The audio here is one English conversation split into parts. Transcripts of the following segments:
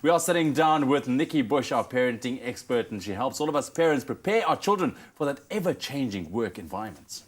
We are sitting down with Nikki Bush, our parenting expert, and she helps all of us parents prepare our children for that ever-changing work environment.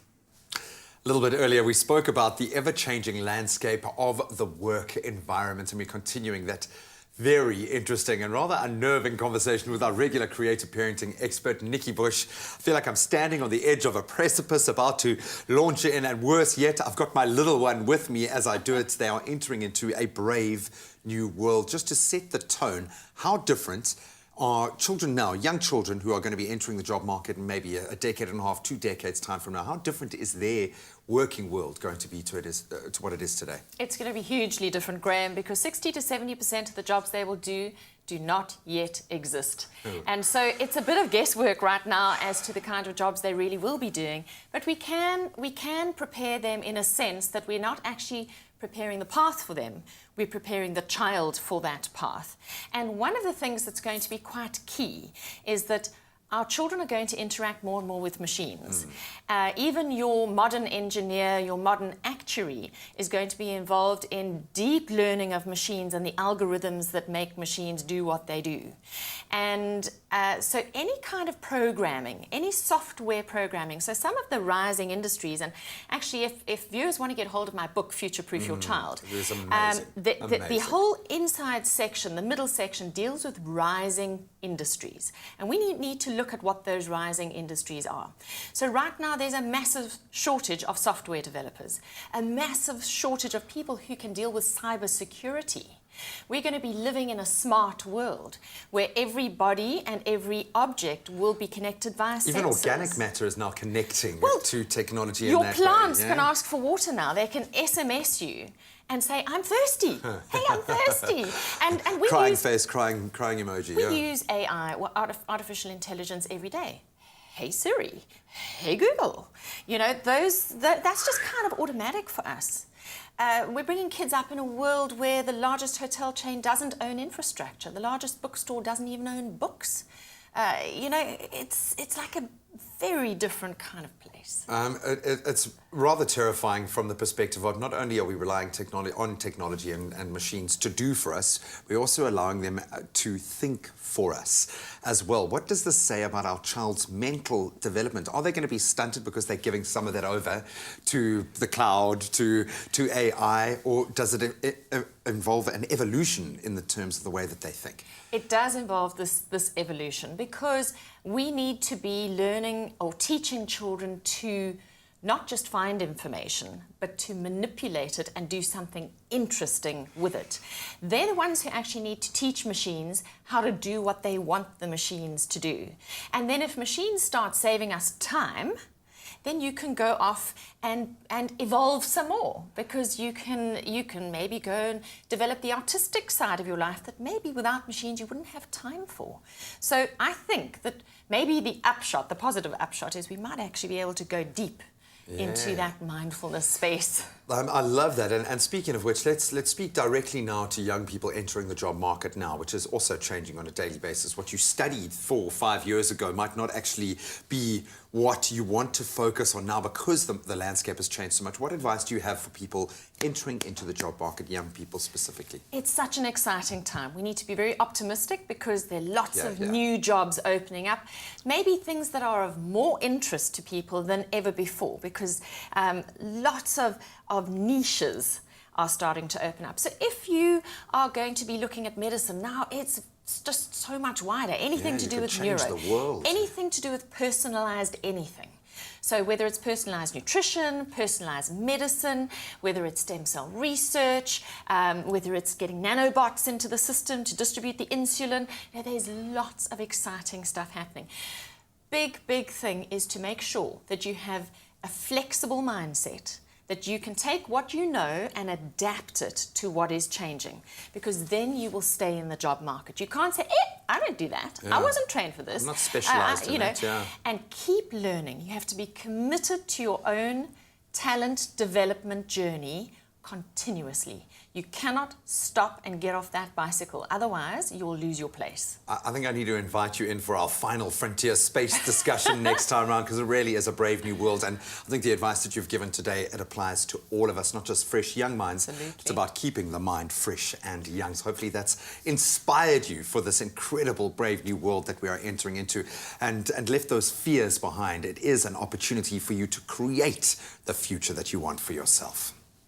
A little bit earlier, we spoke about the ever-changing landscape of the work environment, and we're continuing that very interesting and rather unnerving conversation with our regular creative parenting expert, Nikki Bush. I feel like I'm standing on the edge of a precipice about to launch in, and worse yet, I've got my little one with me as I do it. They are entering into a brave new world. Just to set the tone, how different are children now, young children who are going to be entering the job market in maybe a decade and a half, 2 decades time from now, how different is their working world going to be to what it is today? It's going to be hugely different, Graham, because 60 to 70% of the jobs they will do not yet exist. And so it's a bit of guesswork right now as to the kind of jobs they really will be doing. But we can prepare them in a sense that we're not actually preparing the path for them. We're preparing the child for that path. And one of the things that's going to be quite key is that our children are going to interact more and more with machines. Even your modern engineer, your modern actuary is going to be involved in deep learning of machines and the algorithms that make machines do what they do. And so any kind of programming, any software programming, so some of the rising industries, and actually if viewers want to get hold of my book, Future Proof Your Child, it is amazing. The whole inside section, the middle section, deals with rising industries. And we need to look at what those rising industries are. So right now there's a massive shortage of software developers, a massive shortage of people who can deal with cyber security. We're going to be living in a smart world where every body and every object will be connected via sensors. Even organic matter is now connecting to technology in your that plants way, can ask for water now. They can SMS you and say, I'm thirsty. Hey, I'm thirsty. And we crying use, face, crying emoji. We use AI, artificial intelligence, every day. Hey Siri, hey Google. You know, that's just kind of automatic for us. We're bringing kids up in a world where the largest hotel chain doesn't own infrastructure. The largest bookstore doesn't even own books. You know, it's like a very different kind of place. It's rather terrifying from the perspective of not only are we relying on technology and machines to do for us, we're also allowing them to think for us as well. What does this say about our child's mental development? Are they going to be stunted because they're giving some of that over to the cloud, to AI, or does it involve an evolution in the terms of the way that they think? It does involve this evolution, because we need to be learning or teaching children to not just find information, but to manipulate it and do something interesting with it. They're the ones who actually need to teach machines how to do what they want the machines to do. And then if machines start saving us time, then you can go off and evolve some more, because you can maybe go and develop the artistic side of your life that maybe without machines you wouldn't have time for. So I think that maybe the upshot, the positive upshot, is we might actually be able to go deep into that mindfulness space. I love that. And speaking of which, let's speak directly now to young people entering the job market now, which is also changing on a daily basis. What you studied 4 or 5 years ago might not actually be what you want to focus on now, because the landscape has changed so much. What advice do you have for people entering into the job market, young people specifically? It's such an exciting time. We need to be very optimistic, because there are lots of new jobs opening up. Maybe things that are of more interest to people than ever before, because lots of niches are starting to open up. So if you are going to be looking at medicine now, it's just so much wider. Anything to do with neuro, anything to do with personalized anything. So whether it's personalized nutrition, personalized medicine, whether it's stem cell research, whether it's getting nanobots into the system to distribute the insulin, there's lots of exciting stuff happening. Big thing is to make sure that you have a flexible mindset, that you can take what you know and adapt it to what is changing, because then you will stay in the job market. You can't say, I don't do that. I wasn't trained for this. I'm not specialized in that, And keep learning. You have to be committed to your own talent development journey continuously. You cannot stop and get off that bicycle. Otherwise, you'll lose your place. I think I need to invite you in for our final frontier space discussion next time around, because it really is a brave new world. And I think the advice that you've given today, it applies to all of us, not just fresh young minds. Absolutely. It's about keeping the mind fresh and young. So hopefully that's inspired you for this incredible brave new world that we are entering into, and left those fears behind. It is an opportunity for you to create the future that you want for yourself.